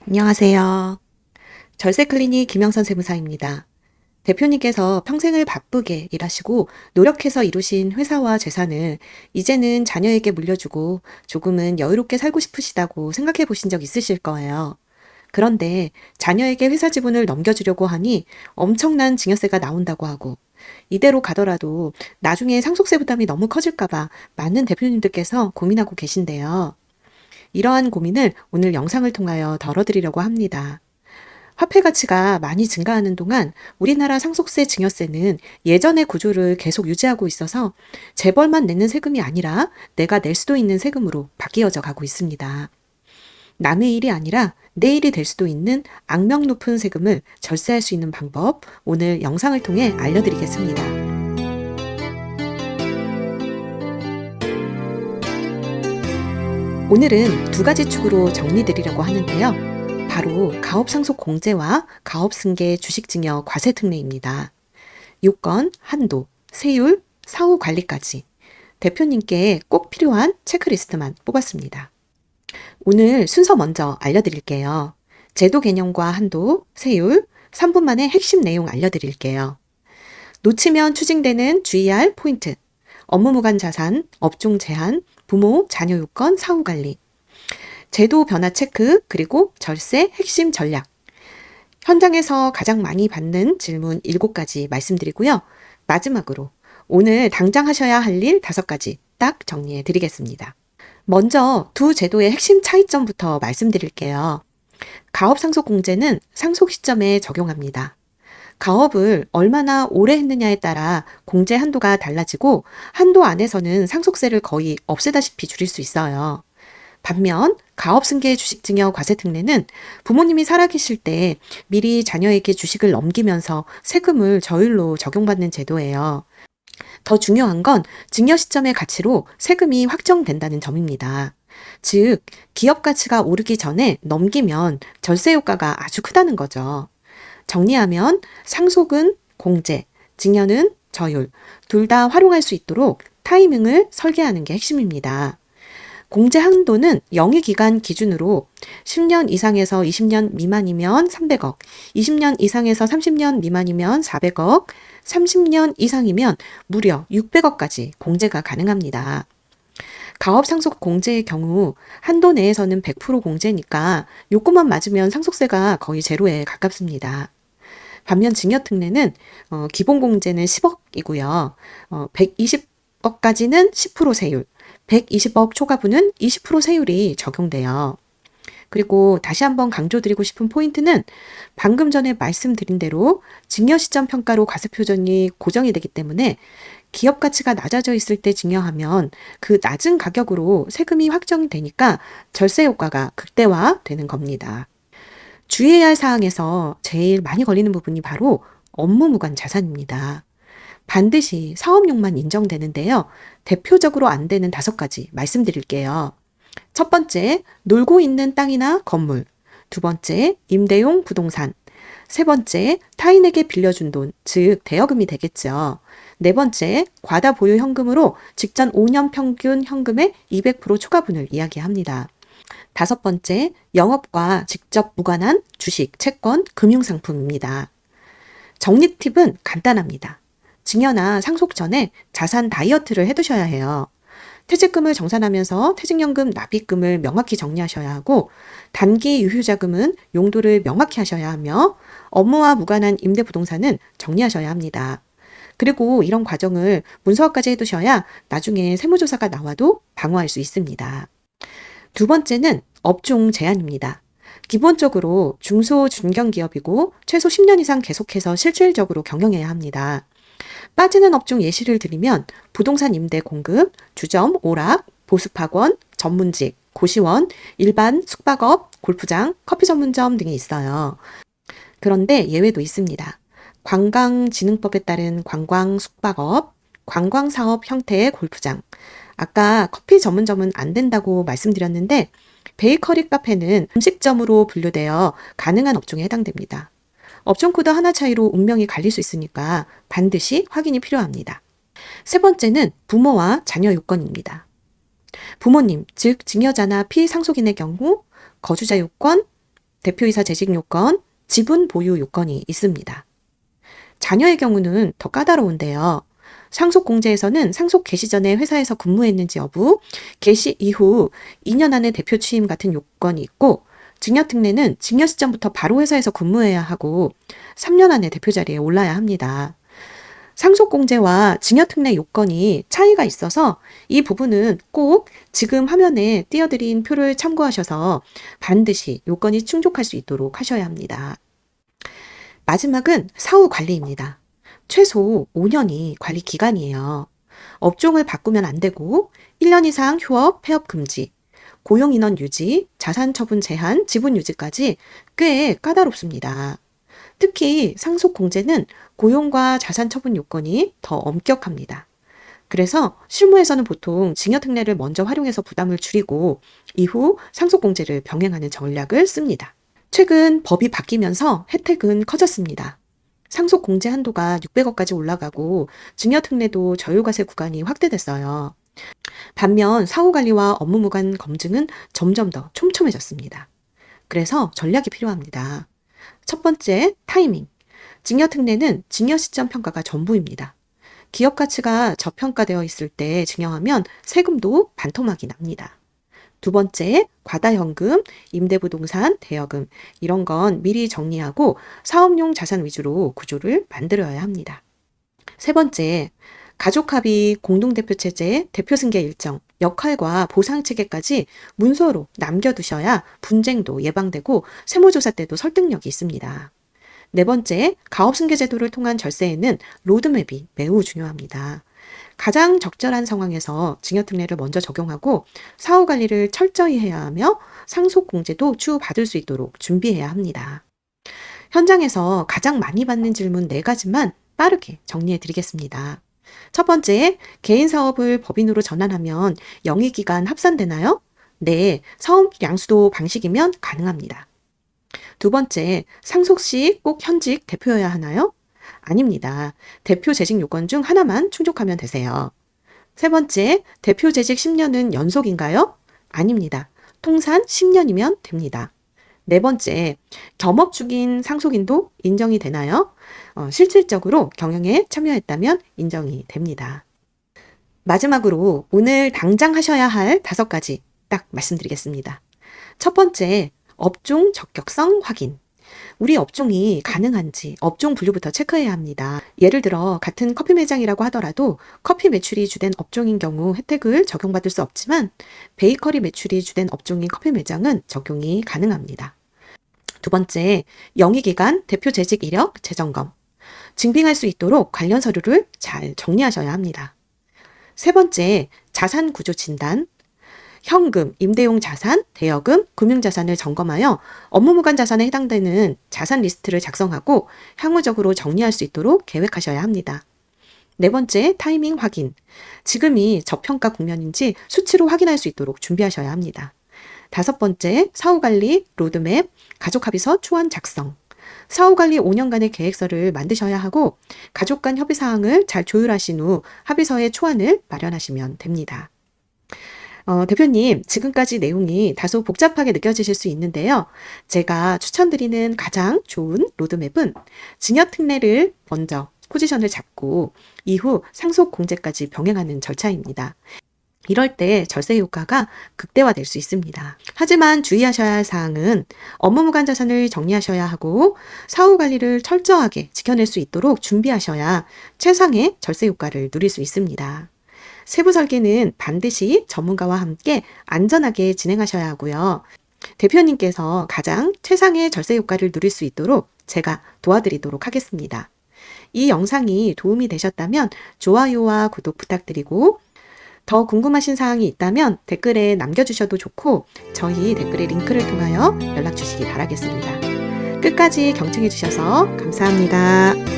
안녕하세요. 절세 클리닉 김영선 세무사입니다. 대표님께서 평생을 바쁘게 일하시고 노력해서 이루신 회사와 재산을 이제는 자녀에게 물려주고 조금은 여유롭게 살고 싶으시다고 생각해 보신 적 있으실 거예요. 그런데 자녀에게 회사 지분을 넘겨주려고 하니 엄청난 증여세가 나온다고 하고 이대로 가더라도 나중에 상속세 부담이 너무 커질까봐 많은 대표님들께서 고민하고 계신데요. 이러한 고민을 오늘 영상을 통하여 덜어드리려고 합니다. 화폐 가치가 많이 증가하는 동안 우리나라 상속세 증여세는 예전의 구조를 계속 유지하고 있어서 재벌만 내는 세금이 아니라 내가 낼 수도 있는 세금으로 바뀌어져 가고 있습니다. 남의 일이 아니라 내 일이 될 수도 있는 악명 높은 세금을 절세할 수 있는 방법, 오늘 영상을 통해 알려드리겠습니다. 오늘은 두 가지 축으로 정리드리려고 하는데요. 바로 가업상속 공제와 가업승계 주식증여 과세특례입니다. 요건, 한도, 세율, 사후 관리까지 대표님께 꼭 필요한 체크리스트만 뽑았습니다. 오늘 순서 먼저 알려드릴게요. 제도 개념과 한도, 세율, 3분 만에 핵심 내용 알려드릴게요. 놓치면 추징되는 주의할 포인트, 업무 무관 자산, 업종 제한, 부모, 자녀 요건, 사후 관리, 제도 변화 체크, 그리고 절세 핵심 전략. 현장에서 가장 많이 받는 질문 7가지 말씀드리고요. 마지막으로 오늘 당장 하셔야 할 일 5가지 딱 정리해 드리겠습니다. 먼저 두 제도의 핵심 차이점부터 말씀드릴게요. 가업상속공제는 상속 시점에 적용합니다. 가업을 얼마나 오래 했느냐에 따라 공제 한도가 달라지고 한도 안에서는 상속세를 거의 없애다시피 줄일 수 있어요. 반면 가업승계 주식증여 과세특례는 부모님이 살아계실 때 미리 자녀에게 주식을 넘기면서 세금을 저율로 적용받는 제도예요. 더 중요한 건 증여 시점의 가치로 세금이 확정된다는 점입니다. 즉, 기업 가치가 오르기 전에 넘기면 절세 효과가 아주 크다는 거죠. 정리하면 상속은 공제, 증여는 저율, 둘 다 활용할 수 있도록 타이밍을 설계하는 게 핵심입니다. 공제 한도는 영위기간 기준으로 10년 이상에서 20년 미만이면 300억, 20년 이상에서 30년 미만이면 400억, 30년 이상이면 무려 600억까지 공제가 가능합니다. 가업상속 공제의 경우 한도 내에서는 100% 공제니까 요것만 맞으면 상속세가 거의 제로에 가깝습니다. 반면 증여특례는 기본 공제는 10억이고요. 120억까지는 10% 세율, 120억 초과분은 20% 세율이 적용돼요. 그리고 다시 한번 강조드리고 싶은 포인트는 방금 전에 말씀드린 대로 증여 시점 평가로 과세표준이 고정이 되기 때문에 기업 가치가 낮아져 있을 때 증여하면 그 낮은 가격으로 세금이 확정이 되니까 절세 효과가 극대화되는 겁니다. 주의해야 할 사항에서 제일 많이 걸리는 부분이 바로 업무 무관 자산입니다. 반드시 사업용만 인정되는데요. 대표적으로 안 되는 5가지 말씀드릴게요. 첫 번째, 놀고 있는 땅이나 건물. 두 번째, 임대용 부동산. 세 번째, 타인에게 빌려준 돈, 즉 대여금이 되겠죠. 네 번째, 과다 보유 현금으로 직전 5년 평균 현금의 200% 초과분을 이야기합니다. 다섯 번째, 영업과 직접 무관한 주식, 채권, 금융상품입니다. 정리 팁은 간단합니다. 증여나 상속 전에 자산 다이어트를 해두셔야 해요. 퇴직금을 정산하면서 퇴직연금 납입금을 명확히 정리하셔야 하고 단기 유휴자금은 용도를 명확히 하셔야 하며 업무와 무관한 임대부동산은 정리하셔야 합니다. 그리고 이런 과정을 문서화까지 해두셔야 나중에 세무조사가 나와도 방어할 수 있습니다. 두 번째는 업종 제한입니다. 기본적으로 중소 중견기업이고 최소 10년 이상 계속해서 실질적으로 경영해야 합니다. 빠지는 업종 예시를 드리면 부동산 임대 공급, 주점, 오락, 보습학원, 전문직, 고시원, 일반 숙박업, 골프장, 커피 전문점 등이 있어요. 그런데 예외도 있습니다. 관광진흥법에 따른 관광 숙박업, 관광사업 형태의 골프장. 아까 커피 전문점은 안 된다고 말씀드렸는데 베이커리 카페는 음식점으로 분류되어 가능한 업종에 해당됩니다. 업종 코드 하나 차이로 운명이 갈릴 수 있으니까 반드시 확인이 필요합니다. 세 번째는 부모와 자녀 요건입니다. 부모님, 즉 증여자나 피상속인의 경우 거주자 요건, 대표이사 재직 요건, 지분 보유 요건이 있습니다. 자녀의 경우는 더 까다로운데요. 상속 공제에서는 상속 개시 전에 회사에서 근무했는지 여부, 개시 이후 2년 안에 대표 취임 같은 요건이 있고, 증여특례는 증여 시점부터 바로 회사에서 근무해야 하고 3년 안에 대표 자리에 올라야 합니다. 상속 공제와 증여특례 요건이 차이가 있어서 이 부분은 꼭 지금 화면에 띄워드린 표를 참고하셔서 반드시 요건이 충족할 수 있도록 하셔야 합니다. 마지막은 사후 관리입니다. 최소 5년이 관리 기간이에요. 업종을 바꾸면 안 되고 1년 이상 휴업, 폐업 금지, 고용인원 유지, 자산 처분 제한, 지분 유지까지 꽤 까다롭습니다. 특히 상속 공제는 고용과 자산 처분 요건이 더 엄격합니다. 그래서 실무에서는 보통 증여특례를 먼저 활용해서 부담을 줄이고 이후 상속 공제를 병행하는 전략을 씁니다. 최근 법이 바뀌면서 혜택은 커졌습니다. 상속 공제 한도가 600억까지 올라가고 증여특례도 저율과세 구간이 확대됐어요. 반면 사후관리와 업무무관 검증은 점점 더 촘촘해졌습니다. 그래서 전략이 필요합니다. 첫 번째, 타이밍. 증여특례는 증여 시점 평가가 전부입니다. 기업 가치가 저평가되어 있을 때 증여하면 세금도 반토막이 납니다. 두 번째, 과다현금, 임대부동산, 대여금 이런 건 미리 정리하고 사업용 자산 위주로 구조를 만들어야 합니다. 세 번째, 가족합의, 공동대표체제, 대표승계 일정, 역할과 보상체계까지 문서로 남겨두셔야 분쟁도 예방되고 세무조사 때도 설득력이 있습니다. 네 번째, 가업승계제도를 통한 절세에는 로드맵이 매우 중요합니다. 가장 적절한 상황에서 증여특례를 먼저 적용하고 사후관리를 철저히 해야 하며 상속공제도 추후 받을 수 있도록 준비해야 합니다. 현장에서 가장 많이 받는 질문 4가지만 빠르게 정리해 드리겠습니다. 첫 번째, 개인 사업을 법인으로 전환하면 영위기간 합산되나요? 네, 사업 양수도 방식이면 가능합니다. 두 번째, 상속 시 꼭 현직 대표여야 하나요? 아닙니다. 대표 재직 요건 중 하나만 충족하면 되세요. 세 번째, 대표 재직 10년은 연속인가요? 아닙니다. 통산 10년이면 됩니다. 네 번째, 겸업 중인 상속인도 인정이 되나요? 실질적으로 경영에 참여했다면 인정이 됩니다. 마지막으로 오늘 당장 하셔야 할 5가지 딱 말씀드리겠습니다. 첫 번째, 업종 적격성 확인. 우리 업종이 가능한지 업종 분류부터 체크해야 합니다. 예를 들어 같은 커피 매장이라고 하더라도 커피 매출이 주된 업종인 경우 혜택을 적용받을 수 없지만 베이커리 매출이 주된 업종인 커피 매장은 적용이 가능합니다. 두 번째, 영위기간, 대표 재직 이력, 재점검. 증빙할 수 있도록 관련 서류를 잘 정리하셔야 합니다. 세 번째, 자산 구조 진단. 현금, 임대용 자산, 대여금, 금융자산을 점검하여 업무무관 자산에 해당되는 자산 리스트를 작성하고 향후적으로 정리할 수 있도록 계획하셔야 합니다. 네 번째, 타이밍 확인. 지금이 저평가 국면인지 수치로 확인할 수 있도록 준비하셔야 합니다. 다섯 번째, 사후관리, 로드맵, 가족합의서 초안 작성. 사후관리 5년간의 계획서를 만드셔야 하고 가족 간 협의사항을 잘 조율하신 후 합의서의 초안을 마련하시면 됩니다. 대표님, 지금까지 내용이 다소 복잡하게 느껴지실 수 있는데요. 제가 추천드리는 가장 좋은 로드맵은 증여특례를 먼저 포지션을 잡고 이후 상속공제까지 병행하는 절차입니다. 이럴 때 절세 효과가 극대화될 수 있습니다. 하지만 주의하셔야 할 사항은 업무무관 자산을 정리하셔야 하고 사후관리를 철저하게 지켜낼 수 있도록 준비하셔야 최상의 절세 효과를 누릴 수 있습니다. 세부 설계는 반드시 전문가와 함께 안전하게 진행하셔야 하고요. 대표님께서 가장 최상의 절세 효과를 누릴 수 있도록 제가 도와드리도록 하겠습니다. 이 영상이 도움이 되셨다면 좋아요와 구독 부탁드리고 더 궁금하신 사항이 있다면 댓글에 남겨주셔도 좋고 저희 댓글의 링크를 통하여 연락 주시기 바라겠습니다. 끝까지 경청해 주셔서 감사합니다.